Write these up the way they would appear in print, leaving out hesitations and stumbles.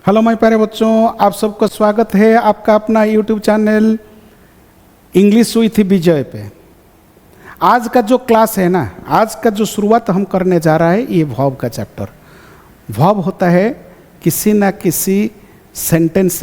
Hello my प्यारे बच्चों, आप सबका स्वागत है आपका अपना यूट्यूब चैनल इंग्लिश विथ विजय पे। आज का जो क्लास है ना, आज का जो शुरुआत हम करने जा रहा है ये वर्ब का चैप्टर। वर्ब होता है किसी ना किसी सेंटेंस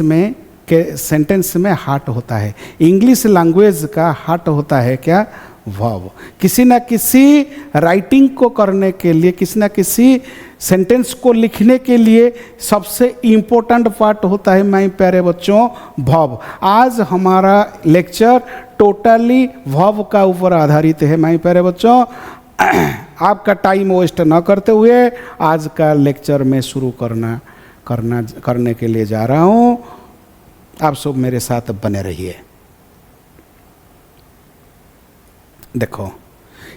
में हार्ट होता है। इंग्लिश लैंग्वेज का हार्ट होता है क्या? वर्ब। किसी ना किसी राइटिंग को करने के लिए, किसी ना किसी सेंटेंस को लिखने के लिए सबसे इम्पोर्टेंट पार्ट होता है माय प्यारे बच्चों वर्ब। आज हमारा लेक्चर टोटली वर्ब का ऊपर आधारित है माय प्यारे बच्चों। आपका टाइम वेस्ट न करते हुए आज का लेक्चर में शुरू करने के लिए जा रहा हूँ। आप सब मेरे साथ बने रहिए। देखो,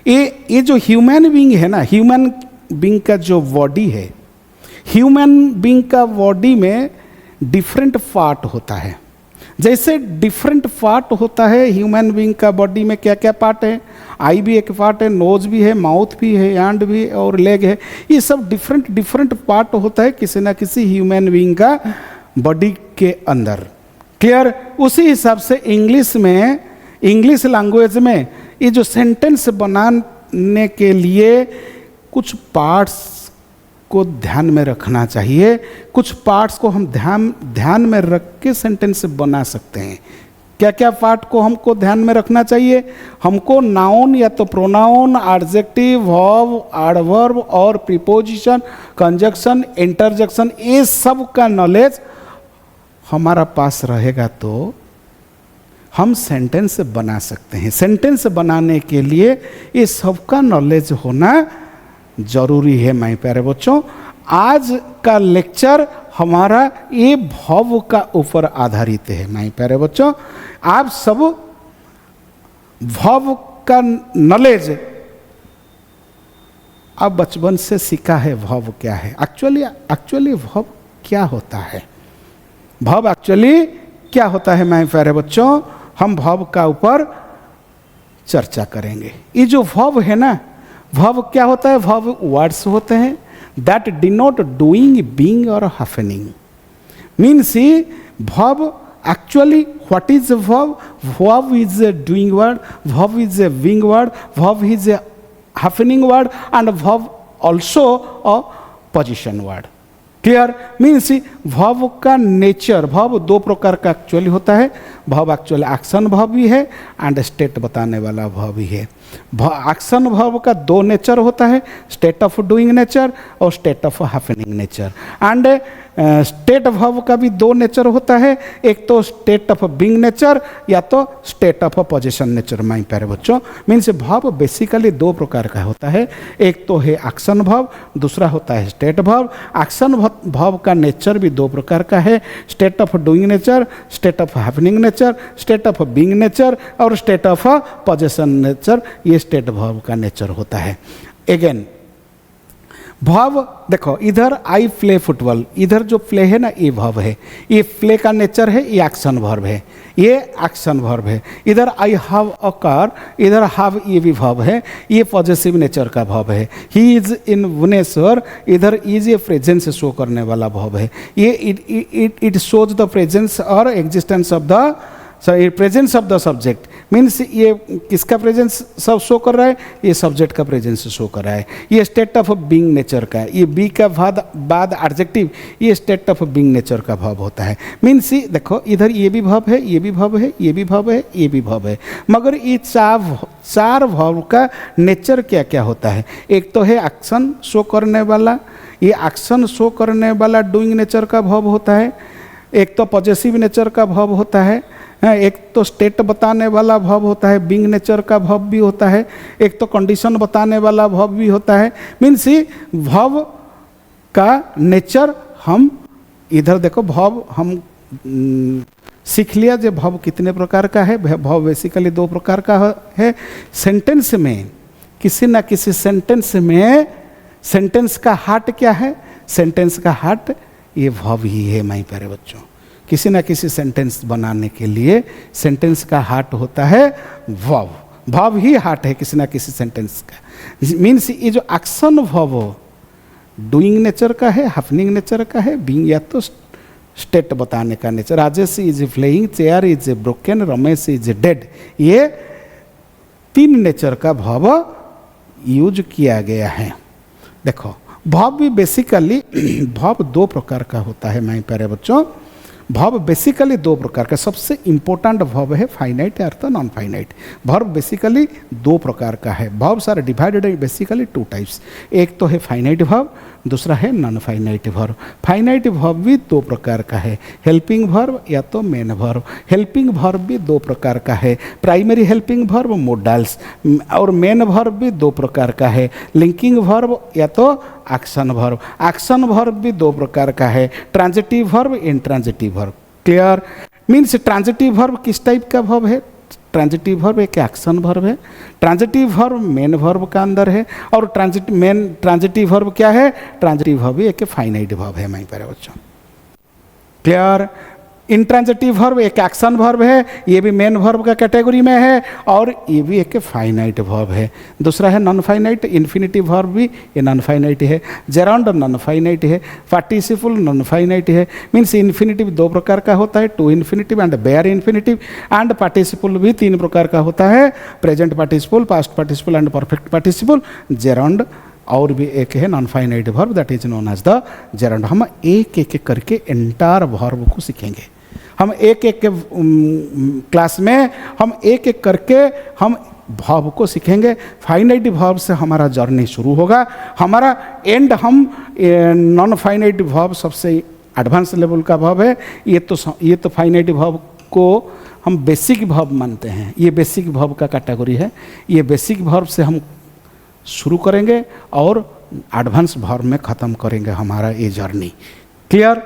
ये जो ह्यूमन बीइंग है ना, ह्यूमन बीइंग का जो बॉडी है, ह्यूमन बीइंग का बॉडी में डिफरेंट पार्ट होता है। जैसे डिफरेंट पार्ट होता है ह्यूमन बीइंग का बॉडी में, क्या क्या पार्ट है? आई भी एक पार्ट है, नोज भी है, माउथ भी है, हैंड भी और लेग है। ये सब डिफरेंट पार्ट होता है किसी ना किसी ह्यूमन बीइंग का बॉडी के अंदर। क्लियर? उसी हिसाब से इंग्लिश लैंग्वेज में ये जो सेंटेंस बनाने के लिए कुछ पार्ट्स को ध्यान में रखना चाहिए। कुछ पार्ट्स को हम ध्यान में रख के सेंटेंस बना सकते हैं। क्या क्या पार्ट को हमको ध्यान में रखना चाहिए? हमको नाउन या तो प्रोनाउन, एडजेक्टिव, वर्ब, एडवर्ब और प्रीपोजिशन, कंजक्शन, इंटरजेक्शन, ये सब का नॉलेज हमारा पास रहेगा तो हम सेंटेंस बना सकते हैं। सेंटेंस बनाने के लिए ये सबका नॉलेज होना जरूरी है माय प्यारे बच्चों। आज का लेक्चर हमारा ये वर्ब का ऊपर आधारित है माय प्यारे बच्चों। आप सब वर्ब का नॉलेज आप बचपन से सीखा है। वर्ब क्या है? एक्चुअली वर्ब क्या होता है? वर्ब एक्चुअली क्या होता है माय प्यारे बच्चों? हम वर्ब का ऊपर चर्चा करेंगे। ये जो वर्ब है ना, वर्ब क्या होता है? वर्ब वर्ड्स होते हैं दैट डिनोट डूइंग, बीइंग और happening. Means verb actually what is verb? Verb is a doing word, verb is a being word, verb is a happening word and verb also a position word. Clear? Means verb का nature, verb दो प्रकार का actually होता है। Verb actually action verb भी है and state बताने वाला वर्ब भी है। एक्शन वर्ब का दो नेचर होता है, स्टेट ऑफ डूइंग नेचर और state of happening nature. And state verb का भी दो नेचर होता है, एक तो स्टेट ऑफ बीइंग नेचर या तो state of position nature my प्यारे बच्चों। मीन्स वर्ब बेसिकली दो प्रकार का होता है, एक तो है एक्शन वर्ब, दूसरा होता है स्टेट वर्ब। एक्शन वर्ब का नेचर भी दो प्रकार का है, state of doing nature, state of happening nature, state of being nature और स्टेट ऑफ पोजीशन नेचर। ये स्टेट वर्ब का नेचर होता है। अगेन वर्ब देखो, इधर आई प्ले फुटबॉल, इधर जो प्ले है ना ये वर्ब है। ये प्ले का नेचर है, ये एक्शन वर्ब है, ये एक्शन वर्ब है। इधर आई हैव अ कार, इधर हैव ये भी वर्ब है, ये पॉजिटिव नेचर का वर्ब है। ही इज इन भुवनेश्वर, इधर इज ये प्रेजेंस शो करने वाला वर्ब है। ये इट शोज द प्रेजेंस और existence of the presence of the subject. Means ये किसका प्रेजेंस सब शो कर रहा है? ये सब्जेक्ट का प्रेजेंस शो कर रहा है। ये स्टेट ऑफ बीइंग नेचर का है। ये बी का बाद एडजेक्टिव, ये स्टेट ऑफ बीइंग नेचर का वर्ब होता है। मीन्स देखो, इधर ये भी वर्ब है, ये भी वर्ब है, ये भी वर्ब है, ये भी वर्ब है। मगर ये चार वर्ब का नेचर क्या क्या होता है? एक तो है एक्शन शो करने वाला, ये एक्शन शो करने वाला डूइंग नेचर का वर्ब होता है। एक तो पॉजिटिव नेचर का वर्ब होता है, एक तो स्टेट बताने वाला वर्ब होता है, बीइंग नेचर का वर्ब भी होता है, एक तो कंडीशन बताने वाला वर्ब भी होता है। मीन्स वर्ब का नेचर हम इधर देखो, वर्ब हम सीख लिया जो वर्ब कितने प्रकार का है। वर्ब बेसिकली दो प्रकार का है। सेंटेंस में, किसी ना किसी सेंटेंस में, सेंटेंस का हार्ट क्या है? सेंटेंस का हार्ट ये वर्ब ही है माय प्यारे बच्चों। किसी ना किसी सेंटेंस बनाने के लिए सेंटेंस का हार्ट होता है वर्ब। वर्ब ही हार्ट है किसी ना किसी सेंटेंस का। मीन्स ये जो एक्शन वर्ब डूइंग नेचर का है, हैपनिंग नेचर का है, बीइंग या तो स्टेट बताने का nature. Rajesh is flaying, chair is broken, Ramesh is dead. ये 3 नेचर का भाव यूज किया गया है। देखो भाव भी बेसिकली भाव 2 प्रकार का होता है माय प्यारे बच्चों। भाव बेसिकली 2 प्रकार का, सबसे इंपॉर्टेंट भाव है फाइनाइट अर्थ नॉन फाइनाइट। भाव बेसिकली 2 प्रकार का है। भाव सारे डिवाइडेड बेसिकली 2 टाइप्स। एक तो है फाइनाइट भाव, दूसरा है non finite verb. Finite verb भी 2 प्रकार का है, हेल्पिंग वर्ब या तो मेन वर्ब। हेल्पिंग वर्ब भी 2 प्रकार का है, प्राइमरी हेल्पिंग वर्ब मोडल्स, और मेन वर्ब भी 2 प्रकार का है, लिंकिंग वर्ब या तो एक्शन वर्ब। एक्शन वर्ब भी 2 प्रकार का है, transitive verb, intransitive verb. Clear? Means transitive verb किस टाइप का वर्ब है? ट्रांजिटिव वर्ब एक एक्शन वर्ब है, ट्रांजिटिव वर्ब मेन वर्ब का अंदर है, और ट्रांजिटिव वर्ब क्या है? ट्रांजिटिव वर्ब एक फाइनाइट वर्ब है माय प्यारे बच्चों। क्लियर? इंट्रांजिटिव वर्ब एक एक्शन वर्ब है, ये भी मेन वर्ब का कैटेगरी में है, और ये भी एक फाइनाइट वर्ब है। दूसरा है नॉन फाइनाइट, इन्फिनिटिव वर्ब भी ये नॉन फाइनाइट है, जेराउंड नॉन फाइनाइट है, पार्टिसिपल नॉन फाइनाइट है। मीन्स इन्फिनिटिव 2 प्रकार का होता है, to infinitive and bare infinitive, and participle भी 3 प्रकार का होता है, present participle, past participle and perfect participle, gerund, और भी एक है non finite verb that is known as the gerund. हम एक एक करके एंटायर वर्ब को सीखेंगे। हम एक एक क्लास में हम एक एक करके हम भाव को सीखेंगे। फाइनाइट भाव से हमारा जर्नी शुरू होगा, हमारा एंड हम नॉन फाइनाइट भाव सबसे एडवांस लेवल का भाव है। ये तो फाइनाइट भाव को हम बेसिक भाव मानते हैं, ये बेसिक भाव का कैटेगरी है। ये बेसिक भाव से हम शुरू करेंगे और एडवांस भाव में ख़त्म करेंगे हमारा ये जर्नी। क्लियर?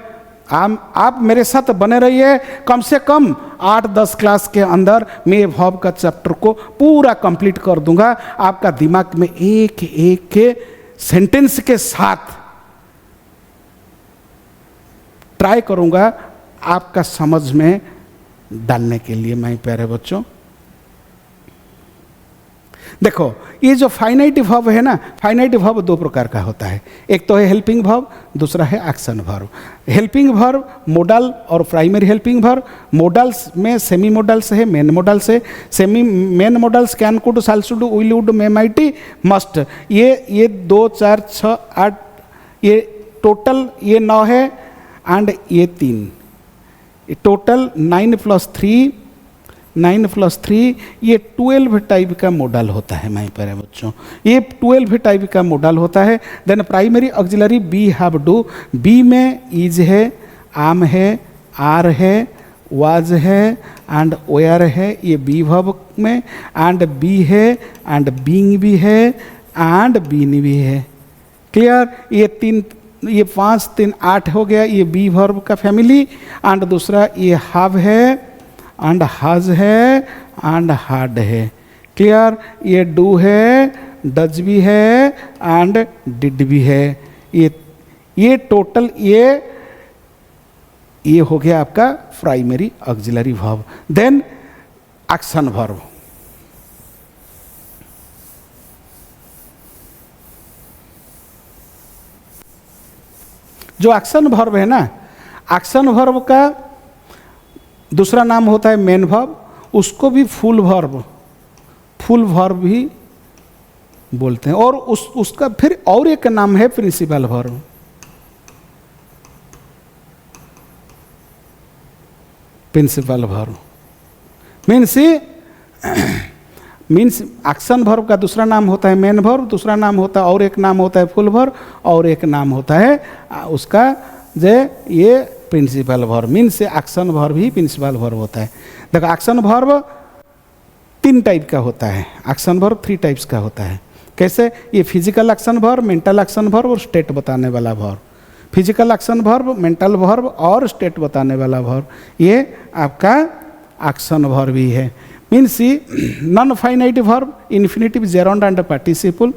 आप मेरे साथ बने रहिए, कम से कम 8-10 क्लास के अंदर मैं भाव का चैप्टर को पूरा कंप्लीट कर दूंगा। आपका दिमाग में एक एक के सेंटेंस के साथ ट्राई करूंगा आपका समझ में डालने के लिए माय प्यारे बच्चों। देखो ये जो फाइनाइट वर्ब है ना, फाइनाइट वर्ब 2 प्रकार का होता है, एक तो है हेल्पिंग वर्ब, दूसरा है action verb. Helping verb model और प्राइमरी हेल्पिंग वर्ब। मोडल्स में सेमी मोडल्स है, मेन मोडल्स है। Semi main models can, could, shall, should, will, would, may, mighty, must. ये 2, 4, 6, 8, ये टोटल ये 9 है, एंड ये 3, टोटल 9 + 3, 9 + 3 ये 12 टाइप का मॉडल होता है माय प्यारे बच्चों। ये 12 टाइप का मॉडल होता है। Then primary auxiliary be have do. Be में इज है, आम है, आर है, वाज है एंड वेयर है, ये बी वर्ब में, एंड बी है, एंड बीइंग भी है, एंड बीन भी है। क्लियर? ये 5, 3, 8 हो गया, ये बी वर्ब का फैमिली। एंड दूसरा ये हैव है, एंड हाज है, एंड हार्ड है। क्लियर? ये डू है, डज भी है, एंड डिड भी है। ये टोटल ये हो गया आपका primary auxiliary verb. Then action verb. जो एक्शन वर्ब है ना, एक्शन वर्ब का दूसरा नाम होता है मेन वर्ब, उसको भी फुल वर्ब भी बोलते हैं, और उसका फिर और एक नाम है principal verb. Principal verb means action verb का दूसरा नाम होता है मेन वर्ब, दूसरा नाम होता है, और एक नाम होता है फुल वर्ब, और एक नाम होता है उसका ये principal verb. Means action verb ही प्रिंसिपल वर्ब होता है। देखो एक्शन वर्ब 3 टाइप का होता है, एक्शन वर्ब 3 टाइप्स का होता है। कैसे? ये physical action verb, mental action verb और स्टेट बताने वाला वर्ब। Physical action verb, mental verb और स्टेट बताने वाला वर्ब, ये आपका एक्शन वर्ब ही है। Means non finite verb, infinitive, gerund and participle.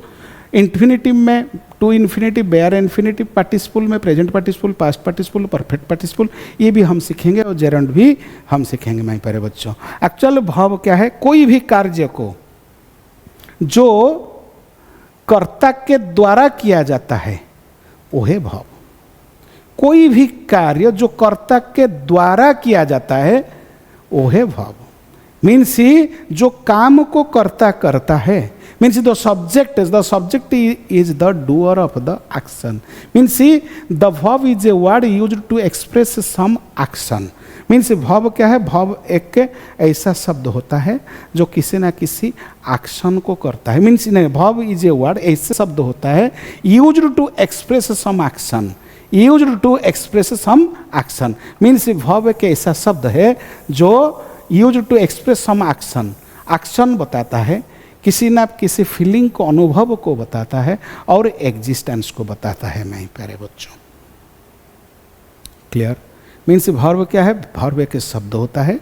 Infinitive में to infinitive, bare infinitive, participle में present participle, past participle, perfect participle, ये भी हम सीखेंगे, और जेरोंड भी हम सीखेंगे माय प्यारे बच्चों। एक्चुअल भाव क्या है? कोई भी कार्य को जो कर्ता के द्वारा किया जाता है वो है भाव। कोई भी कार्य जो कर्ता के द्वारा किया जाता है वो है verb. मीन्स जो काम को कर्ता करता है, means the subject is the doer of the action. Means the verb is a word used to express some action. Means verb क्या है? verb एक ऐसा शब्द होता है जो किसी ना किसी एक्शन को करता है. Means verb is a word ऐसा शब्द होता है used to express some action. Used to express some action means verb एक ऐसा शब्द है जो used to express some action, action बताता है, किसी ना किसी फीलिंग को, अनुभव को बताता है और एग्जिस्टेंस को बताता है. मैं प्यारे बच्चों, क्लियर? मीन्स verb क्या है? verb एक शब्द होता है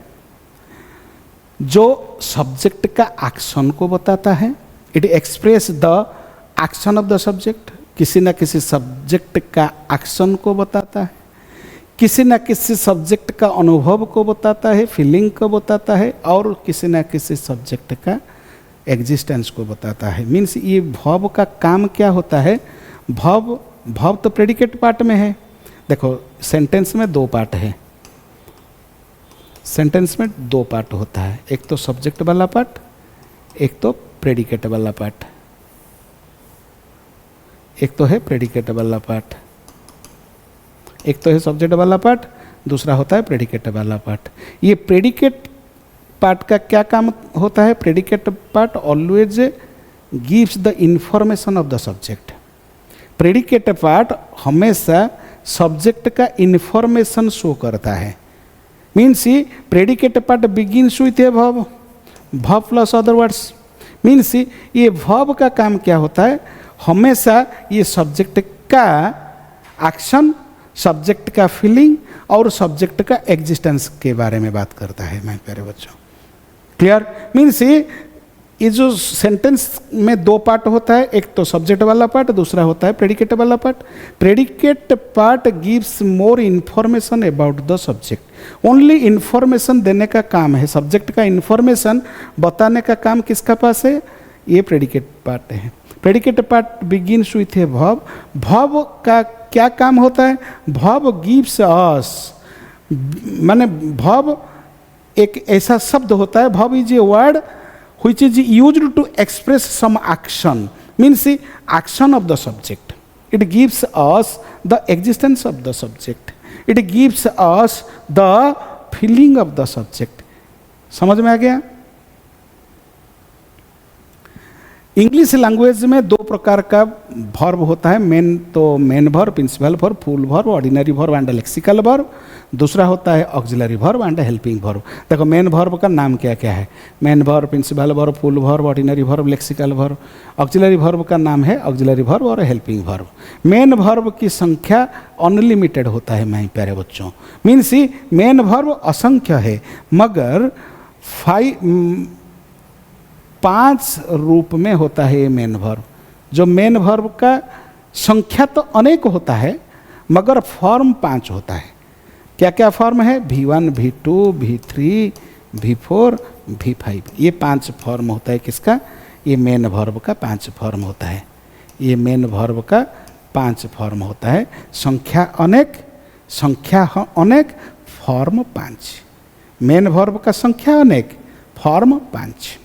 जो सब्जेक्ट का एक्शन को बताता है. It express the action of the subject. किसी ना किसी सब्जेक्ट का एक्शन को बताता है, किसी न किसी सब्जेक्ट का अनुभव को बताता है, फीलिंग को बताता है और किसी न किसी सब्जेक्ट का एग्जिस्टेंस को बताता है. मीन्स ये verb का काम क्या होता है? verb तो प्रेडिकेट पार्ट में है. देखो सेंटेंस में दो पार्ट है. सेंटेंस में दो पार्ट होता है, एक तो सब्जेक्ट वाला पार्ट, एक तो प्रेडिकेट वाला पार्ट. एक तो है प्रेडिकेट वाला पार्ट, एक तो है सब्जेक्ट वाला पार्ट, दूसरा होता है प्रेडिकेट वाला पार्ट. ये प्रेडिकेट पार्ट का क्या काम होता है? Predicate part always gives the information of the subject. Predicate part हमेशा सब्जेक्ट का इंफॉर्मेशन शो करता है. Means predicate part begins with A verb plus other words. Means ये verb का काम क्या होता है? हमेशा ये सब्जेक्ट का एक्शन, सब्जेक्ट का फीलिंग और सब्जेक्ट का एग्जिस्टेंस के बारे में बात करता है. मैं प्यारे बच्चों, क्लियर? मीन्स ये जो सेंटेंस में दो पार्ट होता है, एक तो सब्जेक्ट वाला पार्ट, दूसरा होता है प्रेडिकेट वाला part. Predicate part gives more information about the subject. Only information देने का काम है, सब्जेक्ट का इन्फॉर्मेशन बताने का काम किसका पास है? ये प्रेडिकेट पार्ट है. Predicate part begins with A verb. verb का क्या काम होता है? verb गिव्स अस, माने verb एक ऐसा शब्द होता है, verb is a word which is used to express some action, means the action of the subject. It gives us the existence of the subject. It gives us the feeling of the subject. समझ में आ गया? English language में दो प्रकार का verb होता है. Main तो main verb, principal verb, full verb, ordinary verb and lexical verb. दूसरा होता है auxiliary verb and helping verb. देखो मेन वर्ब का नाम क्या क्या है? Main verb, principal verb, full verb, ordinary verb, lexical verb. Auxiliary verb का नाम है ऑक्सिलरी वर्ब और हेल्पिंग वर्ब. मेन वर्ब की संख्या अनलिमिटेड होता है. मैं प्यारे बच्चों, मीन्स मेन वर्ब असंख्य है, मगर 5 रूप में होता है ये मेन वर्ब. जो मेन वर्ब का संख्या तो अनेक होता है, मगर फॉर्म 5 होता है. क्या क्या फॉर्म है? V1, V2, V3, V4, V5. ये 5 फॉर्म होता है. किसका? ये मेन वर्ब का 5 फॉर्म होता है. ये मेन वर्ब का 5 फॉर्म होता है. संख्या अनेक, फॉर्म 5. मेन वर्ब का संख्या अनेक, फॉर्म 5.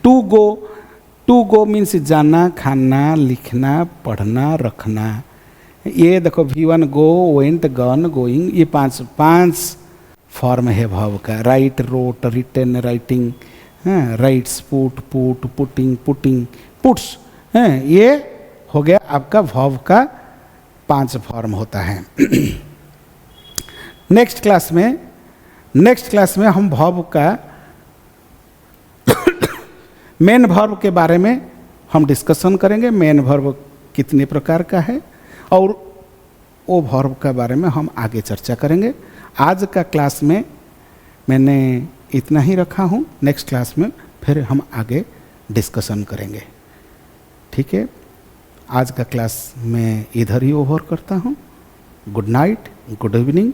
टू गो मीन्स जाना, खाना, लिखना, पढ़ना, रखना. ये देखो V1 गो, वेंट, गन, गोइंग. ये 5 फॉर्म है verb का. Write, wrote, written, writing, writes, put, putting, puts. ये हो गया आपका verb का 5 फॉर्म होता है. नेक्स्ट क्लास में हम verb का मेन वर्ब के बारे में हम डिस्कशन करेंगे. मेन वर्ब कितने प्रकार का है और वो वर्ब के बारे में हम आगे चर्चा करेंगे. आज का क्लास में मैंने इतना ही रखा हूँ. नेक्स्ट क्लास में फिर हम आगे डिस्कशन करेंगे. ठीक है, आज का क्लास मैं इधर ही ओवर करता हूँ. Good night, good evening.